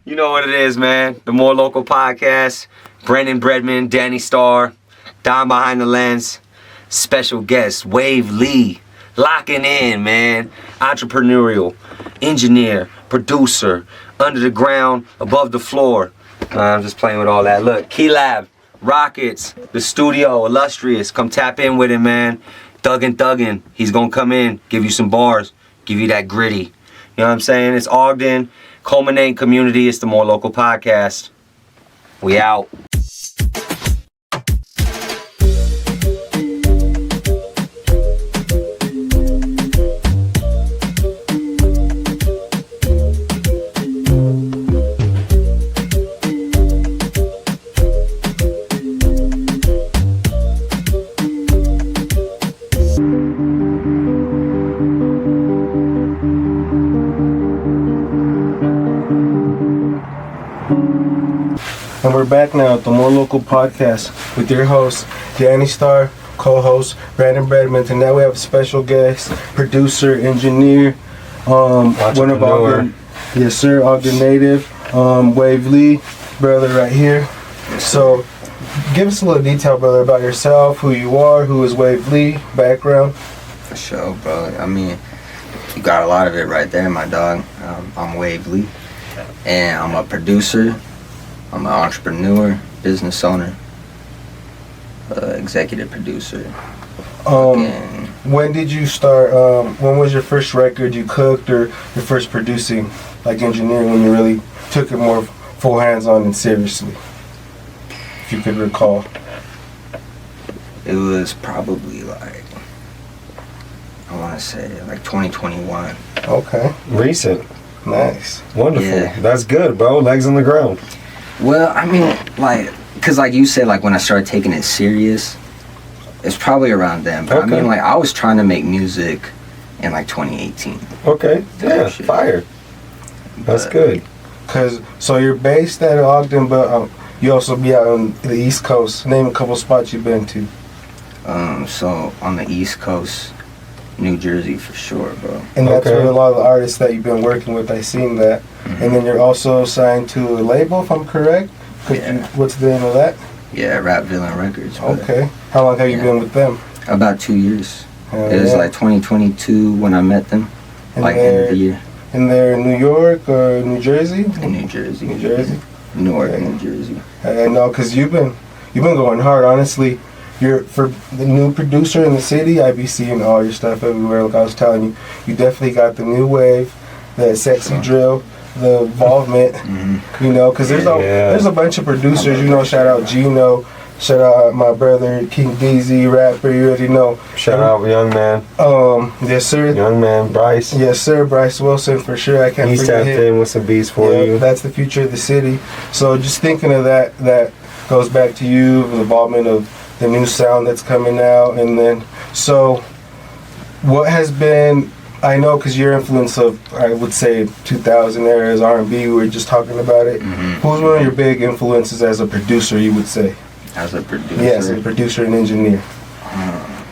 You know what it is, man. The More Local Podcast. Brendan Breadman, Dani Star, Don Behind the Lens. Special guest, Wav Lee. Locking in, man. Entrepreneurial, engineer, producer, under the ground, above the floor. I'm just playing with all that. Look, Key Lab, Rockets, the studio, Illustrious. Come tap in with him, man. Thuggin. He's gonna come in, give you some bars, give you that gritty. You know what I'm saying? It's Ogden, culminating community. It's the More Local Podcast. We out. And we're back now at the More Local Podcast with your host, Dani Star, co-host, Brandon Breadman. And now we have a special guest, producer, engineer, one of Ogden, yes sir, Ogden native, Wav Lee, brother right here. So give us a little detail, brother, about yourself, who you are, who is Wav Lee, background. For sure, bro. I mean, you got a lot of it right there, my dog. I'm Wav Lee, and I'm a producer. I'm an entrepreneur, business owner, executive producer. When did you start, when was your first record you cooked, or your first producing, like engineering, when you really took it more full hands-on and seriously, if you could recall? It was probably like, I want to say like 2021. Okay. Recent. Nice. Wonderful. Yeah. That's good, bro. Legs on the ground. Well, I mean, like, cause like you said, like when I started taking it serious, it's probably around then. But Okay. I mean, like I was trying to make music in like 2018. Okay. Yeah. Shit. Fire. That's But- good. So you're based at Ogden, but you also be out on the East Coast. Name a couple spots you've been to. So on the East Coast, New Jersey for sure, bro. And that's Okay. where a lot of the artists that you've been working with, I seen that. Mhm. And then you're also signed to a label, if I'm correct. Yeah. What's the name of that? Yeah, Rap Villain Records. but Okay. How long have you Yeah. been with them? About 2 years. Hell It was yeah. like 2022 when I met them, And like end of they're, the year and they're in New York or New Jersey? in New Jersey. New Jersey? Newark, Okay. New Jersey. I know, because you've been going hard, honestly. You're, for the new producer in the city, I be seeing all your stuff everywhere. Like I was telling you, you definitely got the new wave, the sexy drill, the involvement, you know, because there's a bunch of producers, you know, shout out Gino, shout out my brother King DZ, rapper, you already know. Shout out, young man. Yes sir. Young man, Bryce. Yes sir, Bryce Wilson for sure. I can't He's forget tapped him. in with some beats for Yeah, you. that's the future of the city. So just thinking of that goes back to you, the involvement of the new sound that's coming out. And then, so what has been, I know because your influence of, I would say 2000 era is R&B, we were just talking about it. Who's one of your big influences as a producer, you would say? As a producer. Yes, a producer and engineer.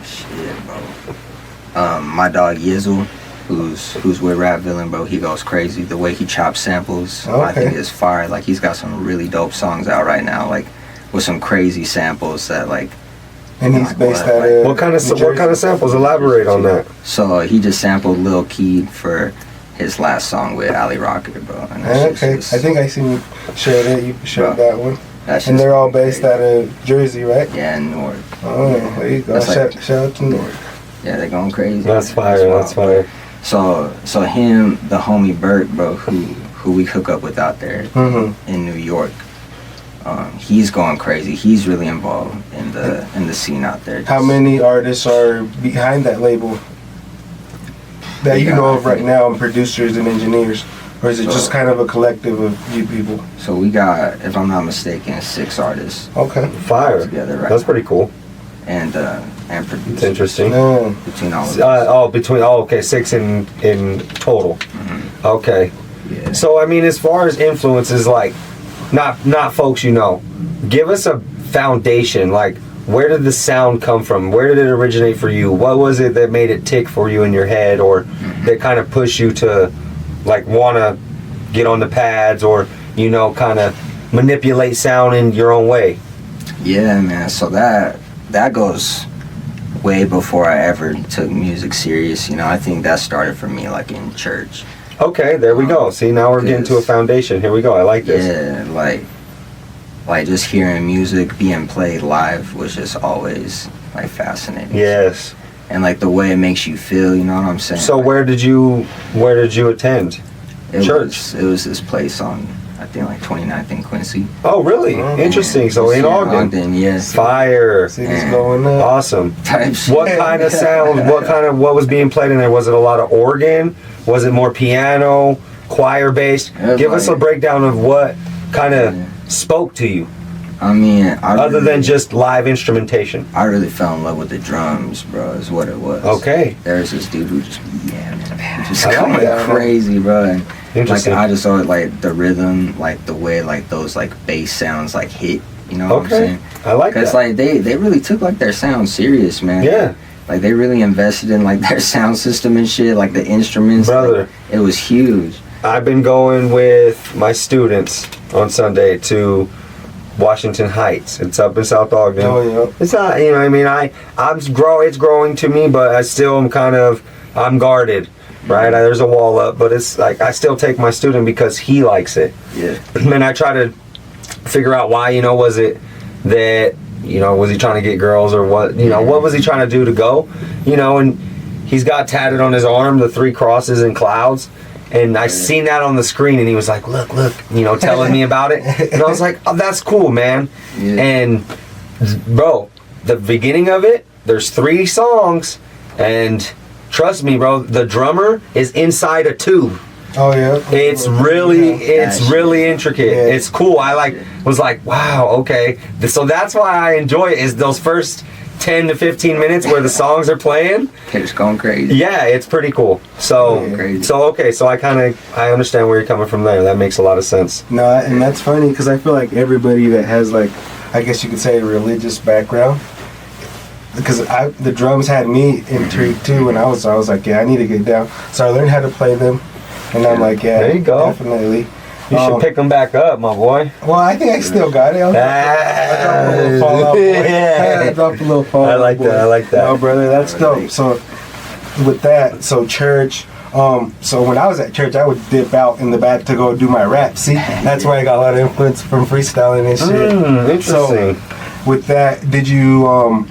Shit, bro. My dog Yizzle, who's with Rap Villain, bro. He goes crazy. The way he chops samples, I think is fire. Like he's got some really dope songs out right now, like with some crazy samples that like. And he's like, based what, out like- of What kind of samples? Elaborate on that. So he just sampled Lil Keed for his last song with Ali Rocker, bro. And that's Okay, just, I think I seen you shared it. You shared Bro, that one. that's And just they're all based crazy. out of Jersey, right? Yeah, in Newark. Oh, there you go. That's like- Shout out to Newark. Yeah, they're going crazy. That's fire. wild, That's bro. fire. So him, the homie Bert, bro, who we hook up with out there in New York, he's going crazy. He's really involved in the scene out there. How many artists are behind that label that you know of right now, and producers and engineers? Or is it just kind of a collective of you people? So we got, if I'm not mistaken, 6 artists Okay. Fire. together right That's now. pretty cool. And producers. It's interesting. Between all of us. Okay, 6 in total. Okay. Yeah. So I mean, as far as influences, like not folks you know, give us a foundation. Like, where did the sound come from? Where did it originate for you? What was it that made it tick for you in your head, or that kind of pushed you to like want to get on the pads, or you know, kind of manipulate sound in your own way? Yeah, man. So that goes way before I ever took music serious. You know, I think that started for me like in church. Okay, there we go. See, now we're getting to a foundation. Here we go. I like this. Yeah, like just hearing music being played live was just always like fascinating. Yes. And like the way it makes you feel, you know what I'm saying? So like, where did you attend? Church. It was this place on, I think, like 29th and Quincy. Oh, really? Interesting. So in Ogden. Yes. Fire. City's going up. Awesome. Type shit. What kind of sound? What was being played in there? Was it a lot of organ? Was it more piano, choir based? Give us a breakdown of what kind of spoke to you. I mean, other than just live instrumentation. I really fell in love with the drums, bro. Is what it was. Okay. There's this dude who just going crazy, bro. And interesting. Like I just saw like the rhythm, like the way like those like bass sounds like hit. You know what I'm saying? I like that. Because like they really took like their sound serious, man. Yeah. Like they really invested in like their sound system and shit, like the instruments. Brother. Like, it was huge. I've been going with my students on Sunday to Washington Heights. It's up in South Ogden. Oh, yeah. It's not, you know, I mean, it's growing to me, but I still am I'm guarded, right? There's a wall up, but it's like, I still take my student because he likes it. Yeah. And I try to figure out why, you know, was it that, you know, was he trying to get girls or what, you know, what was he trying to do to go, you know, and he's got tatted on his arm, the 3 crosses and clouds. And I seen that on the screen, and he was like, look, you know, telling me about it. And I was like, oh, that's cool, man. Yeah. And, bro, the beginning of it, there's 3 songs, and trust me, bro, the drummer is inside a tube. Oh, yeah? It's really intricate. Yeah. It's cool. I was like, wow, okay. So that's why I enjoy it, is those first 10 to 15 minutes where the songs are playing. It's going crazy. Yeah, it's pretty cool. So I understand where you're coming from there. That makes a lot of sense. No, and that's funny because I feel like everybody that has like, I guess you could say, a religious background, because the drums had me intrigued too, and I was like, yeah, I need to get down. So I learned how to play them, and I'm like, yeah, there you go. Definitely. You should pick them back up, my boy. Well, I think I still got it. I dropped a little fall out. I like that. No, brother, that's dope. So with that, church. So when I was at church, I would dip out in the back to go do my rap. See, that's where I got a lot of influence from freestyling and shit. Interesting. So with that, did you want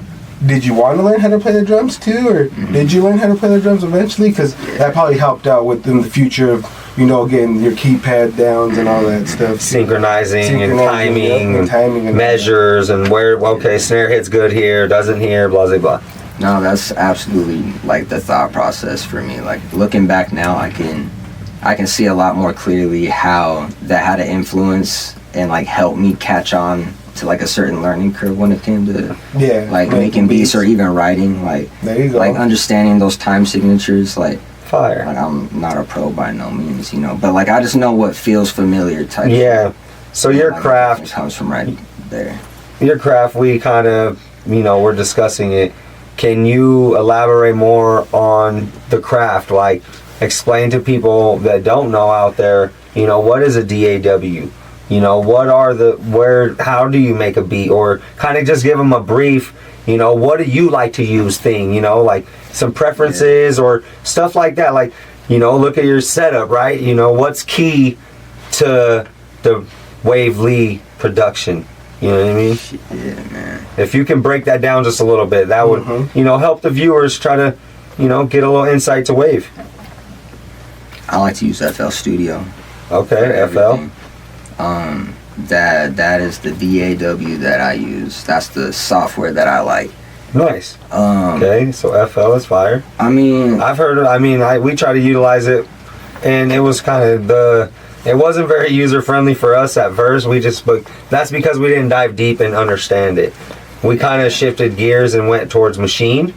to learn how to play the drums too, or did you learn how to play the drums eventually? Because that probably helped out in the future of, you know, getting your keypad downs and all that stuff. Synchronizing and timing and measures and where, okay, snare hits good here, doesn't here, blah, blah, blah. No, that's absolutely like the thought process for me. Like looking back now, I can see a lot more clearly how that had an influence and like help me catch on to like a certain learning curve when it came to like making beats or even writing. Like there you go. Like understanding those time signatures. Like fire. Like I'm not a pro by no means, you know, but like I just know what feels familiar type. Yeah. So your craft comes from right there. Your craft, we kind of, you know, we're discussing it. Can you elaborate more on the craft? Like, explain to people that don't know out there, you know, what is a DAW? You know, how do you make a beat? Or kind of just give them a brief, you know, what do you like to use thing? You know, like some preferences or stuff like that. Like, you know, look at your setup, right? You know, what's key to the Wav Lee production? You know what I mean? Yeah, man. If you can break that down just a little bit, that would, you know, help the viewers try to, you know, get a little insight to Wav. I like to use FL Studio. Okay, FL. That is the DAW that I use. That's the software that I like. Nice. Okay, so FL is fire. I mean, I've heard it. We try to utilize it, and it was kind of it wasn't very user friendly for us at first. But that's because we didn't dive deep and understand it. We kind of shifted gears and went towards Machine,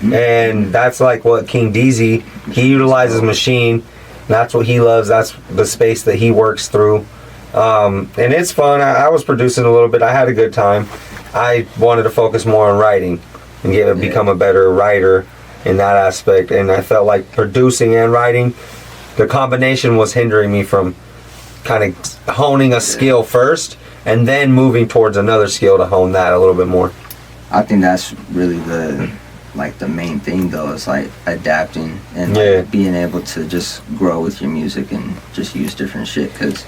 and that's like what King DZ, he utilizes Machine. That's what he loves. That's the space that he works through. And it's fun. I was producing a little bit. I had a good time. I wanted to focus more on writing and become a better writer in that aspect. And I felt like producing and writing, the combination was hindering me from kind of honing a skill first and then moving towards another skill to hone that a little bit more? I think that's really the main thing though, is like adapting and being able to just grow with your music and just use different shit. Because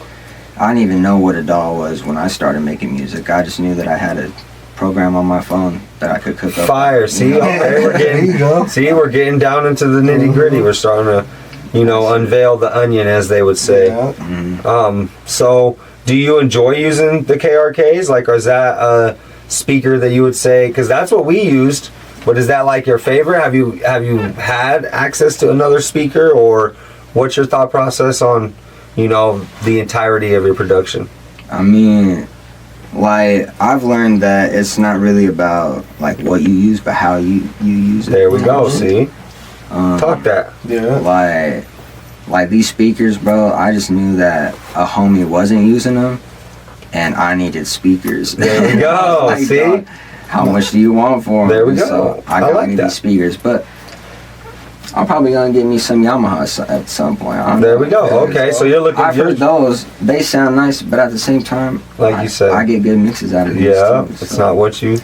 I didn't even know what a DAW was when I started making music. I just knew that I had a program on my phone that I could cook up. Fire, see, okay, we're getting down into the nitty gritty. We're starting to, unveil the onion, as they would say. Yeah. So do you enjoy using the KRKs? Like, is that a speaker that you would say, because that's what we used, but is that like your favorite? Have you had access to another speaker, or what's your thought process on, the entirety of your production? I mean, like, I've learned that it's not really about like what you use, but how you use it. There we go. See, talk that. Yeah. Like these speakers, bro. I just knew that a homie wasn't using them, and I needed speakers. There we go. Like, see, dog, how much do you want for them? There we go. So I got me these speakers, but I'm probably gonna get me some Yamahas at some point. There we go. Okay, so you're looking. I've heard those. They sound nice, but at the same time, like you said, I get good mixes out of these. Yeah, too, it's not what you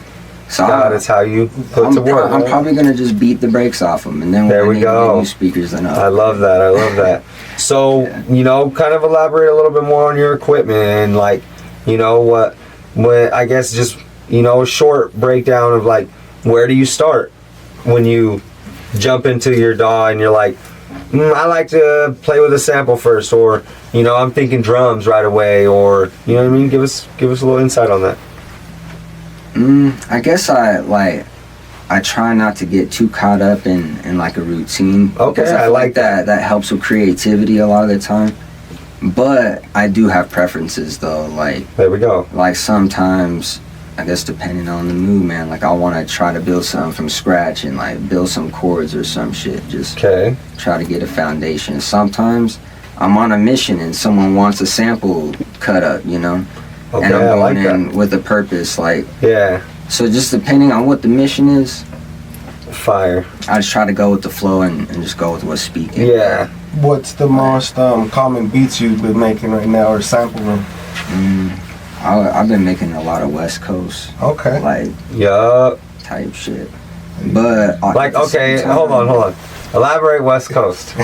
so got; it's how you put to work. I'm probably gonna just beat the brakes off them, and then there we get go. New speakers. Then I love that. I love that. So kind of elaborate a little bit more on your equipment and like, what I guess just a short breakdown of like, where do you start when you jump into your DAW and you're like, I like to play with a sample first, or I'm thinking drums right away, or what I mean? Give us a little insight on that. I guess I try not to get too caught up in like a routine. Okay, I like that. That helps with creativity a lot of the time. But I do have preferences though. Like, there we go. Like sometimes, I guess depending on the mood, man, like I want to try to build something from scratch and like build some chords or some shit. Just try to get a foundation. Sometimes I'm on a mission and someone wants a sample cut up, Okay, and I'm going in with a purpose, like So just depending on what the mission is, fire. I just try to go with the flow and just go with what's speaking. Yeah. What's the most common beats you've been making right now, or sampling? I've been making a lot of West Coast. Okay. Like, type shit. But like, okay, hold on. Elaborate West Coast.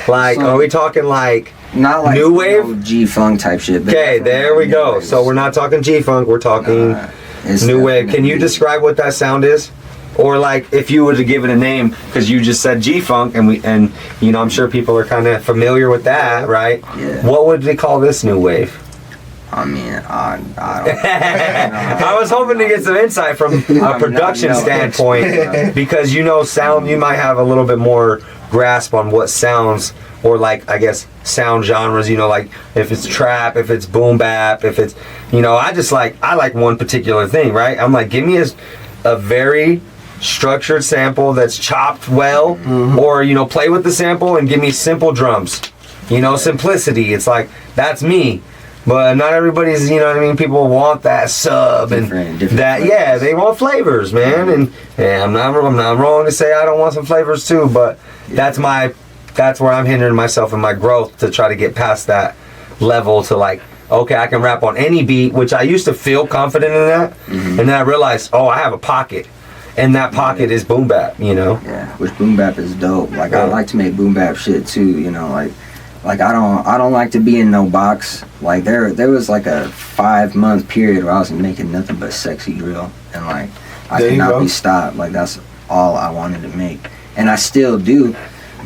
Like, are we talking like not like new wave, G-funk type shit? Okay, there we go. So we're not talking G-funk. We're talking new wave. Can you describe what that sound is? Or like, if you were to give it a name, because you just said G-funk, and I'm sure people are kind of familiar with that, right? Yeah. What would we call this new wave? I mean, I don't I was hoping to get some insight from a production standpoint, because sound, you might have a little bit more grasp on what sounds, or like, I guess, sound genres, like if it's trap, if it's boom bap, if it's, I like one particular thing, right? I'm like, give me a very structured sample that's chopped well, or play with the sample and give me simple drums, simplicity. It's like, that's me. But not everybody's, people want that sub different that flavors. They want flavors, man. And I'm not wrong to say I don't want some flavors too, but that's where I'm hindering myself in my growth, to try to get past that level to like, okay, I can rap on any beat, which I used to feel confident in that, and then I realized, I have a pocket, and that pocket is boom bap, Yeah, which boom bap is dope. Like, I like to make boom bap shit too, like I don't like to be in no box. Like there was like a 5-month period where I was making nothing but sexy drill, and like I could not be stopped. Like that's all I wanted to make, and I still do.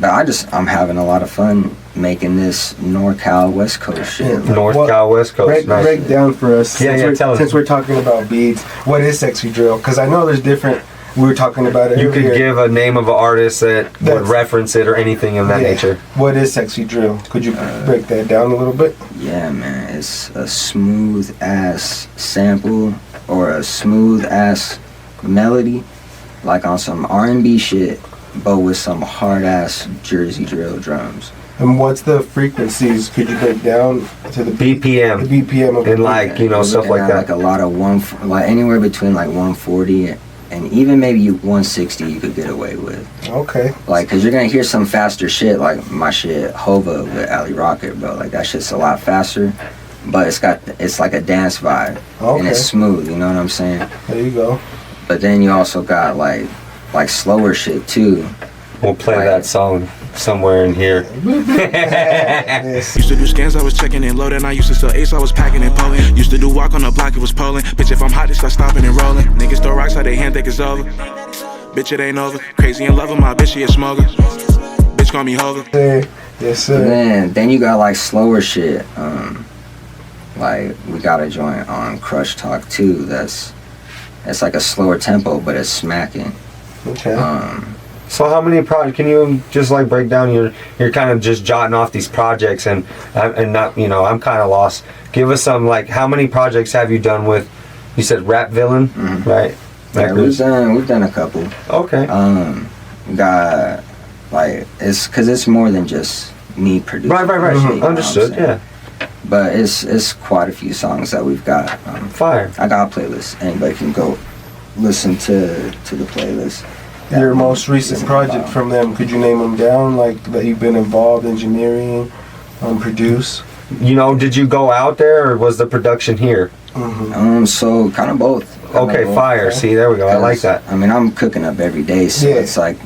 But I'm having a lot of fun making this NorCal West Coast shit. NorCal West Coast. Break down for us. Since we're talking about beats, what is sexy drill? Because I know there's different. We were talking about it. You could give a name of an artist that would reference it, or anything of that nature. What is sexy drill? Could you break that down a little bit? Yeah, man. It's a smooth ass sample or a smooth ass melody, like on some R&B shit, but with some hard ass Jersey drill drums. And what's the frequencies? Could you break down to the BPM? The BPM of and like stuff like that. Like a lot of like anywhere between like 140 and even maybe 160 you could get away with. Okay. Like, cause you're gonna hear some faster shit, like my shit Hova with Ali Rocket, bro. Like that shit's a lot faster, but it's like a dance vibe, and it's smooth. You know what I'm saying? There you go. But then you also got like slower shit too. We'll play that song somewhere in here. Used to do scans, I was checking and loading. I used to sell ace, I was packing and pulling. Used to do walk on the block, it was polling. Bitch, if I'm hot, they start stopping and rolling. Niggas throw rocks, how they hand think it's over. Bitch, it ain't over. Crazy in love with my bitch, she a smoker. Bitch, call me Hova. Yes, sir. Then you got like slower shit. Like we got a joint on Crush Talk too. It's like a slower tempo, but it's smacking. Okay. So how many projects, can you just like break down, you're kind of just jotting off these projects and not, you know, I'm kind of lost. Give us some, like, how many projects have you done with, you said Rap Villain, right? Yeah, we've done a couple. Okay. We got, like, cause it's more than just me producing. Right. Shit, you know Understood, yeah. But it's quite a few songs that we've got. Fire. I got a playlist. Anybody can go listen to the playlist. Your most recent project from them, could you name them down, like that you've been involved, engineering, produce? You know, did you go out there or was the production here? So kind of both. Okay, fire. See, there we go. I like that. I mean, I'm cooking up every day, so it's like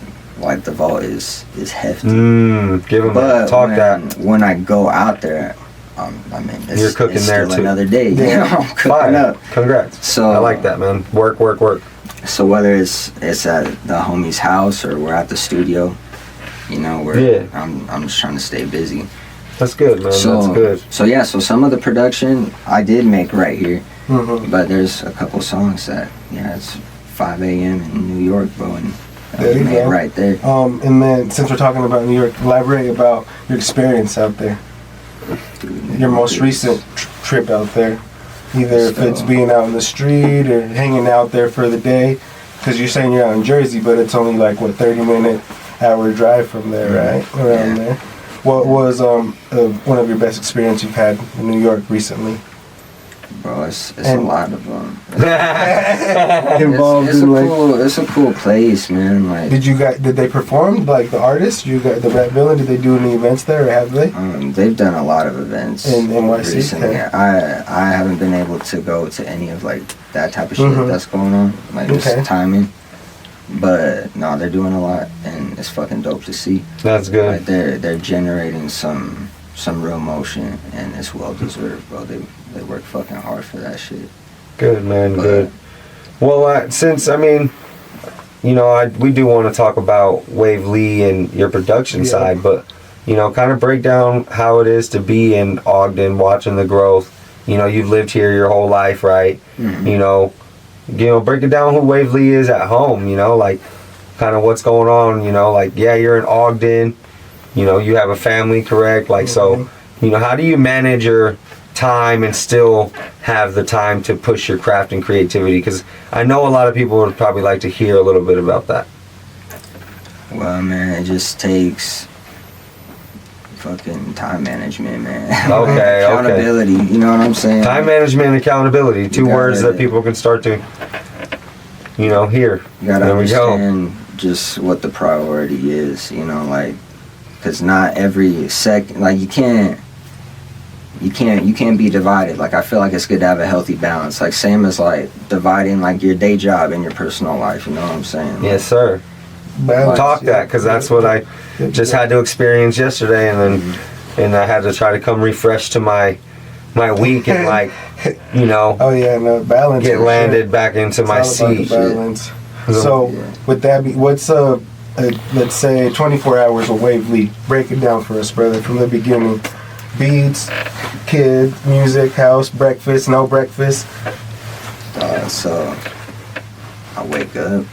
the vault is hefty. Give them that. When I go out there, I mean, you're cooking it's there still too. Another day, you know, I'm cooking fire. up. Congrats. So I like that, man. Work. So whether it's at the homie's house or we're at the studio, you know, I'm just trying to stay busy. That's good, man. That's good. So some of the production I did make right here, but there's a couple songs that it's 5 a.m. in New York, bro, and there you go. Right there. And then since we're talking about New York, elaborate about your experience out there. Dude, your most recent trip out there. Either if it's being out in the street or hanging out there for the day, because you're saying you're out in Jersey, but it's only like 30-minute hour drive from there, right? Around there. What was one of your best experiences you've had in New York recently? Bro, it's a lot of involved it's a cool place, man. Like, did they perform, like the artists? You got the Rap Villain. Did they do any events there, or have they? They've done a lot of events in NYC recently. Okay. I haven't been able to go to any of like that type of shit that's going on, like just timing. But no, they're doing a lot, and it's fucking dope to see. That's good. Like, they're generating some real motion, and it's well deserved, bro. They work fucking hard for that shit. Good, man. Good. Well, since we do want to talk about Wav Lee and your production side, but kind of break down how it is to be in Ogden, watching the growth. You've lived here your whole life, right? Break it down who Wav Lee is at home. Like kind of what's going on. You're in Ogden. You have a family, correct? Like so, how do you manage your time and still have the time to push your craft and creativity? Because I know a lot of people would probably like to hear a little bit about that. Well, man, it just takes fucking time management, man. Okay, accountability, you know what I'm saying? Time management and accountability, two words that people can start to, hear. You gotta understand just what the priority is, because not every second, like you can't be divided. Like I feel like it's good to have a healthy balance. Like same as like dividing like your day job and your personal life. You know what I'm saying? Like, yes, sir. Talk that, because that's what I just had to experience yesterday, and then I had to try to come refresh to my week and balance. Get landed back into my seat. Balance. So with that, what's let's say 24 hours of Wav Lee? Break it down for us, brother, from the beginning. Beats, kid, music, house, breakfast, no breakfast. So I wake up.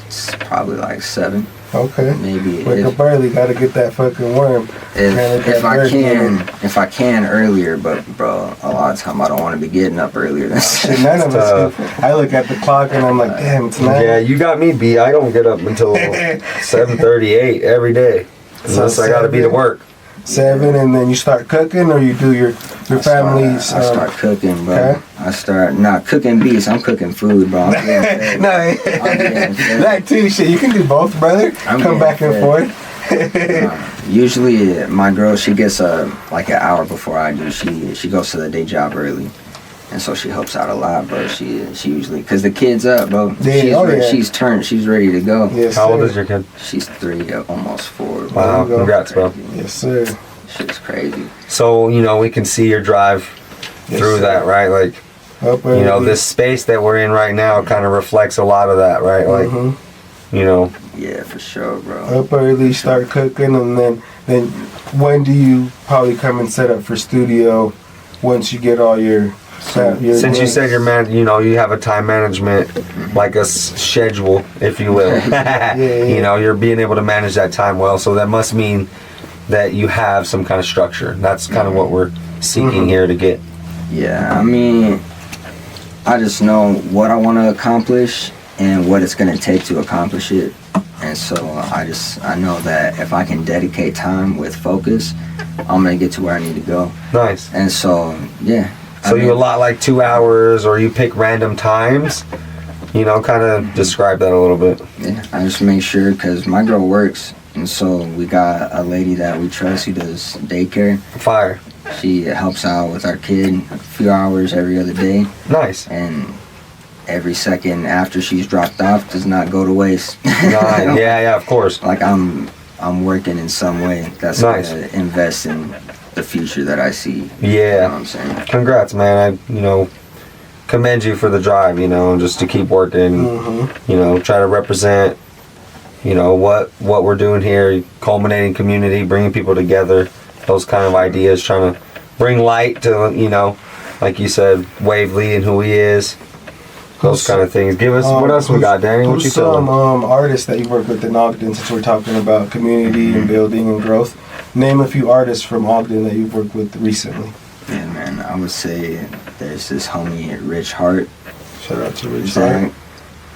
It's probably like 7. Okay. Maybe. Wake up early. Gotta get that fucking worm. If I can earlier, but bro, a lot of time I don't want to be getting up earlier than 7. None of us. I look at the clock and I'm like, damn, it's 9. Yeah, you got me beat. I don't get up until 7:38 every day, unless I gotta be to work. 7, and then you start cooking, or you do your family's. I start cooking, bro. Okay. I start not cooking beats. I'm cooking food, bro. I'm getting fed. No, getting fed. that too. Shit, you can do both, brother. Come back and forth. Usually, my girl, she gets like an hour before I do. She goes to the day job early, and so she helps out a lot, bro. She usually, cause the kid's up, bro. Yeah, She's ready to go. Yes, How old sir. is your kid? She's 3, almost 4. Bro. Wow, congrats, bro. Yes, sir. Shit's crazy. So, we can see your drive Yes, through sir. that, right? Like, Up early. this space that we're in right now kind of reflects a lot of that, right? Like, Yeah, for sure, bro. Up early, start cooking, and then when do you probably come and set up for studio once you get all your since you said you have a time management, like a schedule, if you will. Yeah. You're being able to manage that time well. So that must mean that you have some kind of structure. That's kind of what we're seeking here to get. Yeah, I mean, I just know what I want to accomplish and what it's going to take to accomplish it. And so I know that if I can dedicate time with focus, I'm going to get to where I need to go. Nice. And so, yeah. So you allot like 2 hours, or you pick random times? Kind of describe that a little bit. Yeah, I just make sure, because my girl works, and so we got a lady that we trust who does daycare. Fire. She helps out with our kid a few hours every other day. Nice. And every second after she's dropped off does not go to waste. Nice. Yeah, of course. Like I'm working in some way that's Nice. gonna invest in the future that I see. Yeah. You know what I'm saying? Congrats, man. I commend you for the drive, just to keep working, try to represent, what we're doing here, culminating community, bringing people together, those kind of ideas, trying to bring light to, like you said, Wav Lee and who he is, those kind of things. Give us, what else we got, Danny? What you Who's feeling? some artists that you work with in Ogden, since we're talking about community and building and growth? Name a few artists from Ogden that you've worked with recently. Yeah, man. I would say there's this homie Rich Hart. Shout out to Rich Zach. Hart.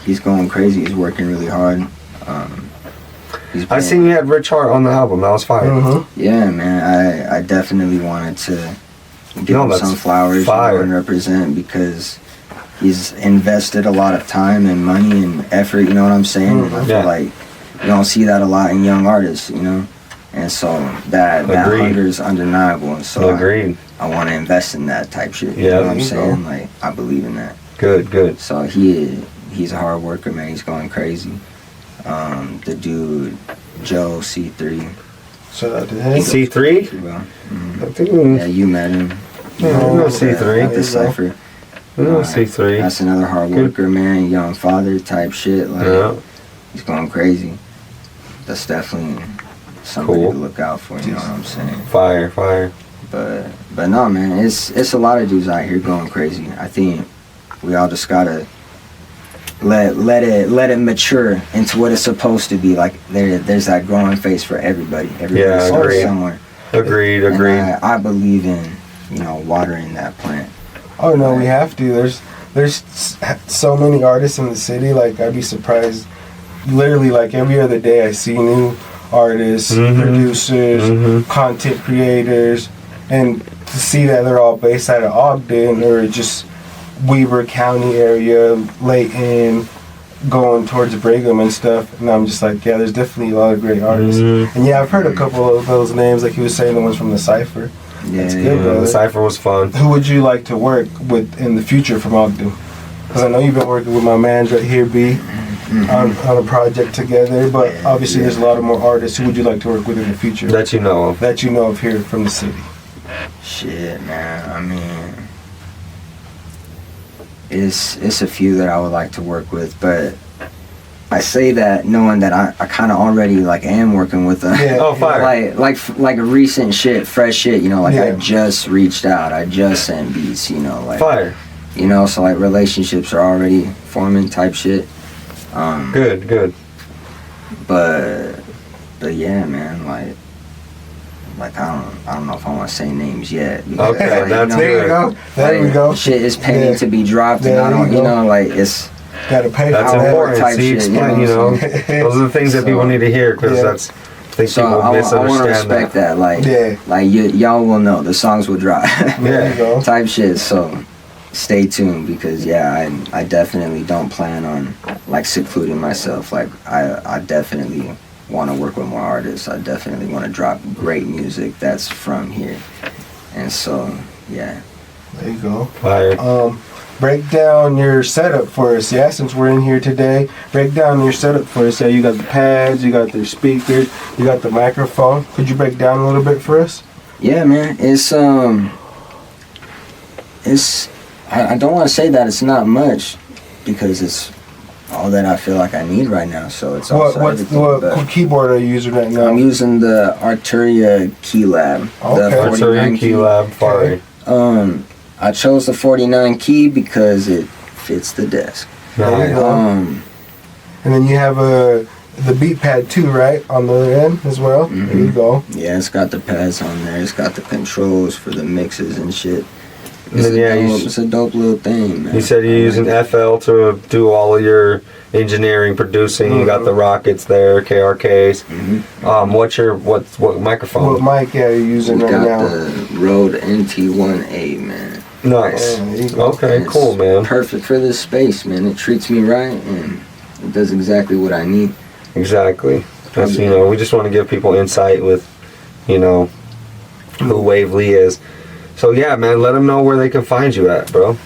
He's going crazy. He's working really hard. I seen you had Rich Hart on the album. That was fire. Mm-hmm. Yeah, man. I definitely wanted to give him some flowers and represent, because he's invested a lot of time and money and effort. You know what I'm saying? And I feel like you don't see that a lot in young artists. And so that hunger is undeniable. And so I want to invest in that type shit. You know what I'm saying? Like, I believe in that. Good. So he's a hard worker, man. He's going crazy. The dude Joe C3. Shout out to him. C3? Bro. I think Yeah, you met him. Yeah, I know C3. At the Cypher. I know C3. That's another hard worker, man. Young father type shit. Like, he's going crazy. That's definitely somebody to look out for. You know what I'm saying? Fire. But no, man. It's a lot of dudes out here going crazy. I think we all just gotta let it mature into what it's supposed to be. Like there's that growing phase for everybody. Everybody starts somewhere. Agreed. And I believe in watering that plant. Oh no, we have to. There's so many artists in the city. Like, I'd be surprised. Literally, like every other day, I see new artists, producers, content creators, and to see that they're all based out of Ogden or just Weber County area, Layton, going towards Brigham and stuff. And I'm just like, yeah, there's definitely a lot of great artists. And yeah, I've heard a couple of those names, like he was saying, the ones from the Cypher. Yeah, good, brother. The Cypher was fun. Who would you like to work with in the future from Ogden? Because I know you've been working with my mans right here, B, on a project together. But obviously, there's a lot of more artists. Who would you like to work with in the future? That you know of. That you know of here from the city. Shit, man. I mean, it's a few that I would like to work with, but I say that knowing that I kind of already like am working with them. Yeah. Oh, fire. like recent shit, fresh shit, I just reached out, I just sent beats, like fire. So like relationships are already forming type shit. Good. But yeah, man, like I don't know if I want to say names yet. Because, Okay, that's there you go. There we go. Shit is pending to be dropped, There and I don't, you go. it's. Gotta pay That's for that. important. type See, shit, explain, those are the things that people need to hear, because that's think So people I want to misunderstand respect that. that. Like y'all will know the songs will drop. There you go. Type shit. So stay tuned because I definitely don't plan on like secluding myself. Like I definitely want to work with more artists. I definitely want to drop great music that's from here. And so yeah. There you go. Fire. Break down your setup for us, yeah, since we're in here today. Break down your setup for us. Yeah, you got the pads, you got the speakers, you got the microphone. Could you break down a little bit for us? Yeah, man. It's I don't want to say that it's not much because it's all that I feel like I need right now. So it's also what keyboard are you using right now? I'm using the Arturia Keylab. Okay. The 49 Arturia Keylab. Fire. I chose the 49 key because it fits the desk. There you go. And then you have the beat pad too, right, on the other end as well. Mm-hmm. There you go. Yeah, it's got the pads on there. It's got the controls for the mixes and shit. It's a dope little thing, man. You said you're using FL to do all of your engineering, producing. You got the Rockets there, KRKs. What microphone? What mic are you using right now? We got the Rode NT1A, man. Nice. Okay, It's cool, man. Perfect for this space, man. It treats me right and it does exactly what I need. Exactly. That's, we just want to give people insight with, who Wav Lee is. So yeah, man, let them know where they can find you at, bro.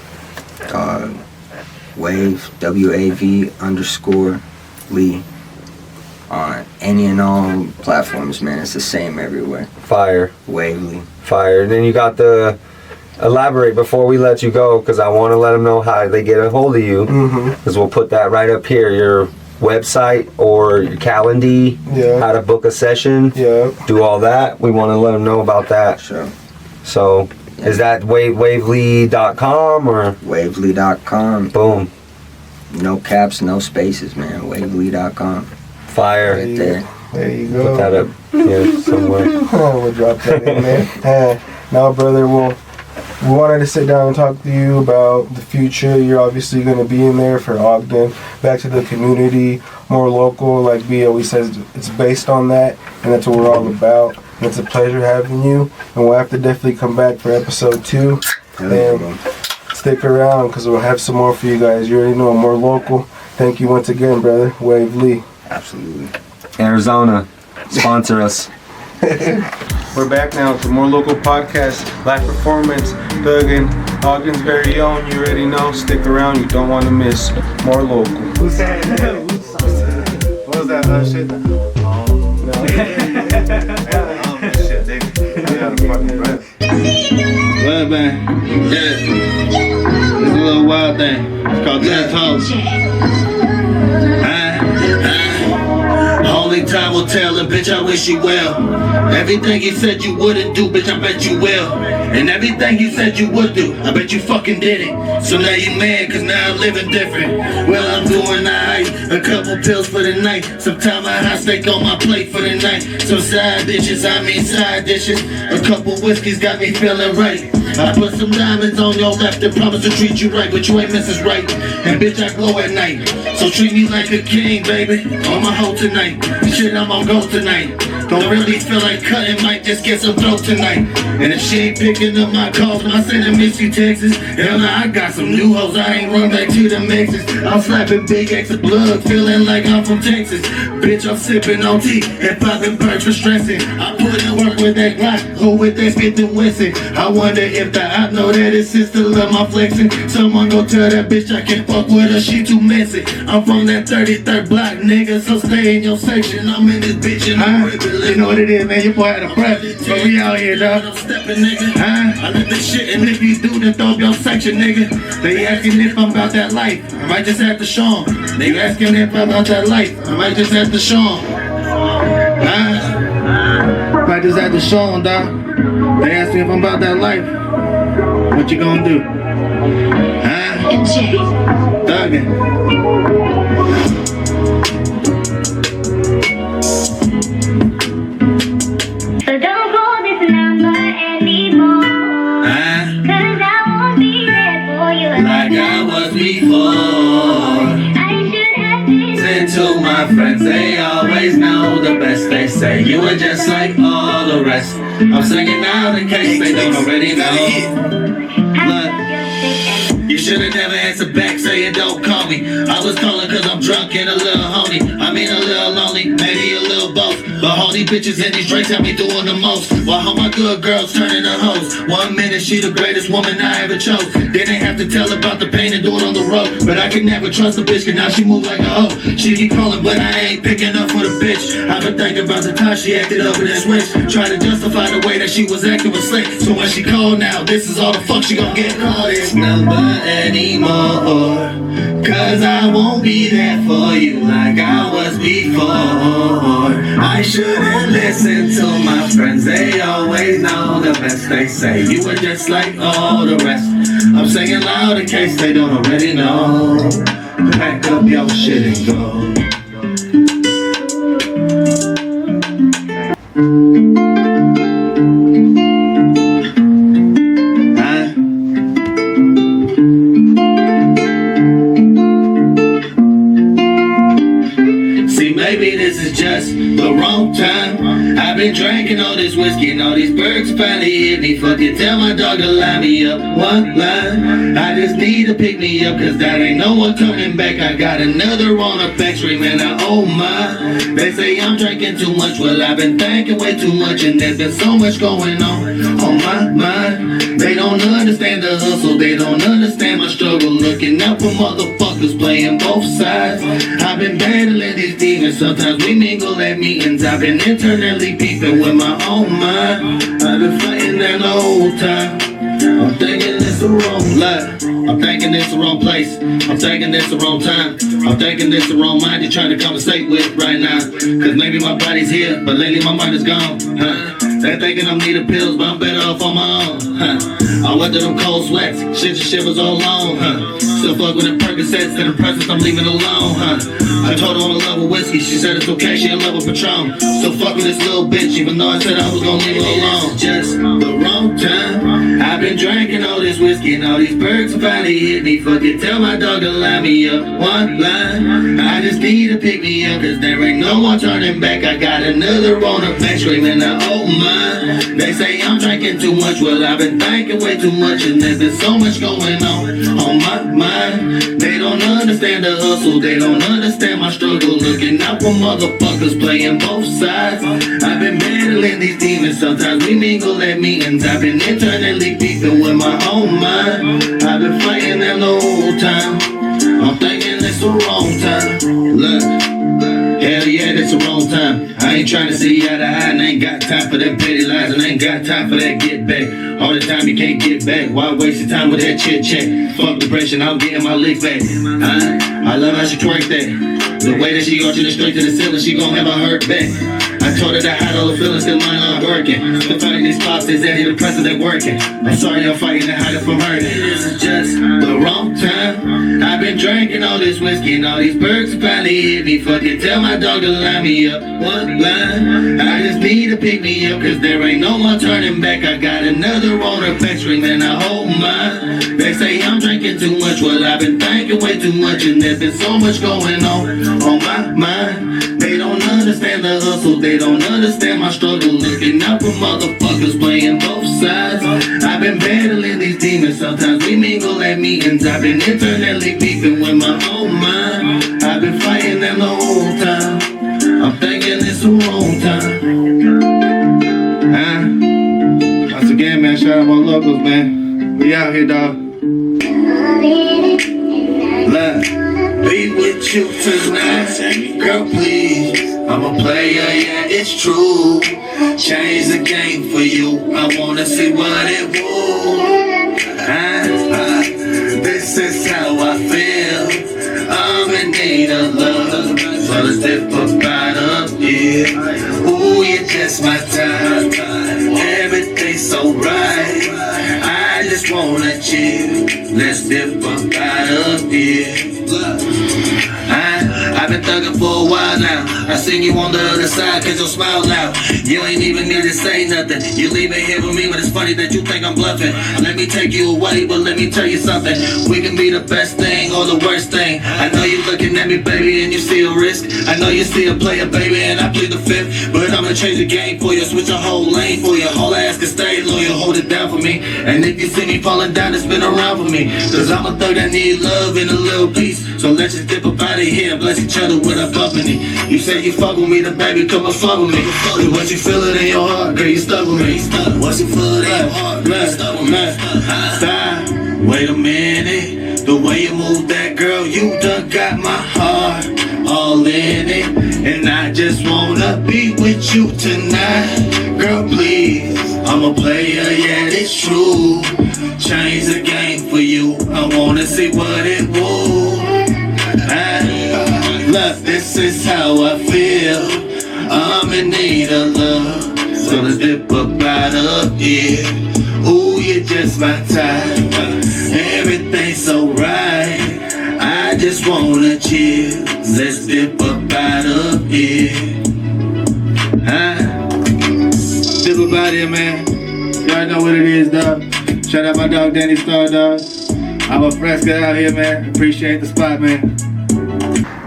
Wave, WAV_Lee on any and all platforms, man. It's the same everywhere. Fire. Wav Lee. Fire. And then you got the elaborate before we let you go, because I want to let them know how they get a hold of you, because we'll put that right up here, your website or your calendar, how to book a session, do all that. We want to let them know about that. Sure. So is that wavlee.com or? Wavlee.com. Boom. No caps, no spaces, man. Wavlee.com. Fire. Right there. There you go. Put that up here somewhere. We'll drop that in there. Now, brother, we wanted to sit down and talk to you about the future. You're obviously going to be in there for Ogden, back to the community, more local. Like B always says, it's based on that, and that's what we're all about. And it's a pleasure having you, and we'll have to definitely come back for episode 2. And stick around because we'll have some more for you guys. You already know, more local. Thank you once again, brother. Wav Lee. Absolutely. Arizona, sponsor us. We're back now with the More Local Podcast, live performance, Thuggin, Ogden's very own. You already know. Stick around. You don't want to miss More Local. Who's that? What was that? Shit. Shit, they got a fucking breath. Breadman. Yeah. It's a little wild thing. It's called Dead Talk. Only time will tell, and bitch, I wish you well. Everything you said you wouldn't do, bitch, I bet you will. And everything you said you would do, I bet you fucking did it. So now you mad, cause now I'm living different. Well, I'm doing alright, a couple pills for the night. Sometime I hot steak on my plate for the night. Some side dishes, side dishes. A couple whiskeys got me feeling right. I put some diamonds on your left and promise to treat you right, but you ain't Mrs. Right. And bitch, I glow at night. So treat me like a king, baby. On my hoe tonight. Shit, I'm on go tonight. Don't really feel like cutting, might just get some throat tonight. And if she ain't picking up my calls, I send her miss you texts. Hell nah, I got some new hoes, I ain't run back to the Mexes. I'm slapping big X of blood, feeling like I'm from Texas. Bitch, I'm sipping on tea and popping perks for stressing. I put in work with that Glock, or with that Smith & Wesson. I wonder if the op know that his sister love my flexing. Someone go tell that bitch I can't fuck with her, she too messy. I'm from that 33rd block, nigga, so stay in your section. I'm in this bitch and I'm ripping. You know what it is, man, your boy had a breath, but we out here, dog. I'm stepping, nigga. I live this shit, and if you do, then throw up your section, nigga. They asking if I'm about that life, I might just have to show 'em. They asking if I'm about that life, I might just have to show 'em. Might just have to show 'em, dog. They ask me if I'm about that life. What you gonna do? Thuggin. So don't call this number anymore. Cause I won't be there for you Like I was before. I should have listened To my my friends, they always know the best. They say you are just like all the rest. I'm singing out in case they don't already know. Look. You should've never answered back saying don't call me. I was calling cause I'm drunk and a little horny. I mean a little lonely, maybe a little both. But all these bitches and these drinks have me doing the most. While all my good girls turning to hoes. 1 minute she the greatest woman I ever chose. Then they have to tell about the pain and do it on the road. But I could never trust a bitch cause now she move like a hoe. She keep calling but I ain't picking up for the bitch. I've been thinking about the time she acted up with that switch. Try to justify the way that she was acting with slick. So when she called now, this is all the fuck she gon' get called this number anymore. Cause I won't be there for you like I was before. I shouldn't listen to my friends, they always know the best. They say you were just like all the rest. I'm saying loud in case they don't already know. Pack up your shit and go. Maybe this is just the wrong time. I've been drinking all this whiskey and all these perks finally hit me. Fuck it, tell my dog to line me up. One line, I just need to pick me up cause that ain't no one coming back. I got another on a factory, man, oh my. They say I'm drinking too much, well I've been thinking way too much. And there's been so much going on my mind. They don't understand the hustle, they don't understand my struggle. Looking out for motherfuckers playing both sides. I've been battling these demons, sometimes we mingle at meetings. I've been internally peeping with my own mind. I've been fighting that the whole time. I'm thinking it's the wrong life. I'm thinking it's the wrong place. I'm thinking it's the wrong time. I'm thinking it's the wrong mind you're trying to conversate with right now. Cause maybe my body's here, but lately my mind is gone. They're thinking I'm needing pills, but I'm better off on my own. I went through them cold sweats, shit and shivers all alone. Still fuck with the Percocets and the presents, I'm leaving alone. I told her I'm in love with whiskey, she said it's okay, she in love with Patron. Still fuck with this little bitch, even though I said I was gonna leave her alone. Just the wrong time. I've been drinking all this whiskey and all these perks finally hit me. Fuck it, tell my dog to line me up. One line, I just need to pick me up cause there ain't no one turning back. I got another on the back screaming, oh my. They say I'm drinking too much, well I've been thinking way too much. And there's been so much going on my mind. They don't understand the hustle, they don't understand my struggle. Looking out for motherfuckers playing both sides. I've been battling these demons, sometimes we mingle at meetings. I've been internally peeping with my own mind. I've been fighting them the whole time. I'm thinking it's the wrong time. Look, hell yeah, that's the wrong time. I ain't trying to see you eye to eye, and I ain't got time for them petty lies, and I ain't got time for that get back. All the time you can't get back, why waste your time with that chit chat? Fuck depression, I'm getting my lick back. I love how she twerk that. The way that she arching it straight to the ceiling, she gon' have a hurt back. I told her to hide all the feelings, still mine aren't working. Still fighting these pops, this antidepressant ain't working. I'm sorry I'm fighting to hide it from her. This is just the wrong time. I've been drinking all this whiskey and all these perks finally hit me. Fuck it, tell my dog to line me up. One line, I just need to pick me up cause there ain't no one turning back. I got another on her back screaming, oh my. They say I'm drinking too much, well I've been thinking way too much. And there's been so much going on my mind. They don't understand the hustle, they don't understand my struggle. Looking out for motherfuckers playing both sides. I've been battling these demons, sometimes we mingle at meetings. I've been internally peeping with my own mind. I've been fighting them the whole time. I'm thinking it's the wrong time. Once again, man, shout out my locals, man. We out here, dog. Love, be with you tonight, girl, please. I'm a player, yeah, it's true. Change the game for you. I wanna see what it will. This is how I feel. I'm in need of love, so let's dip about up here. Ooh, you're just my type. Everything's so right. I just wanna chill. Let's dip about up here. I've been thugging for a while now. I seen you on the other side cause your smile loud. You ain't even need to say nothing. You leave it here with me, but it's funny that you think I'm bluffing. Let me take you away, but let me tell you something. We can be the best thing or the worst thing. I know you looking at me, baby, and you see a risk. I know you see a player, baby, and I plead the fifth. But I'ma change the game for you, switch a whole lane for you. Whole ass can stay loyal, hold it down for me. And if you see me falling down, it's been around for me. Cause I'm a thug that need love in a little piece. So let's just dip up out of here and bless each other with a company. You say you fuck with me, then baby, come and fuck with me. Cause once you feel it in your heart, girl, you stuck with me. Once you feel it in your heart, girl, you stuck with me. Stop, wait a minute. The way you move that, girl, you done got my heart all in it. And I just wanna be with you tonight. Girl, please, I'm a player, yeah, it's true. Change the game for you, I wanna see what it will. Look, this is how I feel. I'm in need of love, so let's dip up out of here. Ooh, you're just my type, everything's so right. I just wanna chill, let's dip up out of here. Dip up out here, man. Y'all know what it is, dog. Shout out my dog Dani Star, dog. Aqua Fresca out here, man. Appreciate the spot, man.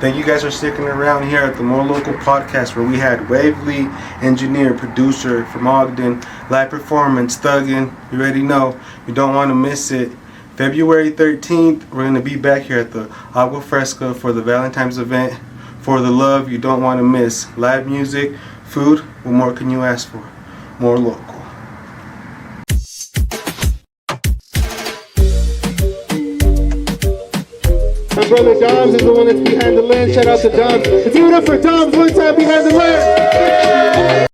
Thank you guys for sticking around here at the More Local Podcast, where we had Wav Lee, engineer, producer from Ogden, live performance, Thuggin. You already know, you don't want to miss it. February 13th, we're going to be back here at the Aqua Fresca for the Valentine's event. For the love you don't want to miss. Live music, food, what more can you ask for? More local. My brother Doms is the one that's behind the lens. Shout out to Doms. Let's give it up for Doms one time behind the lens.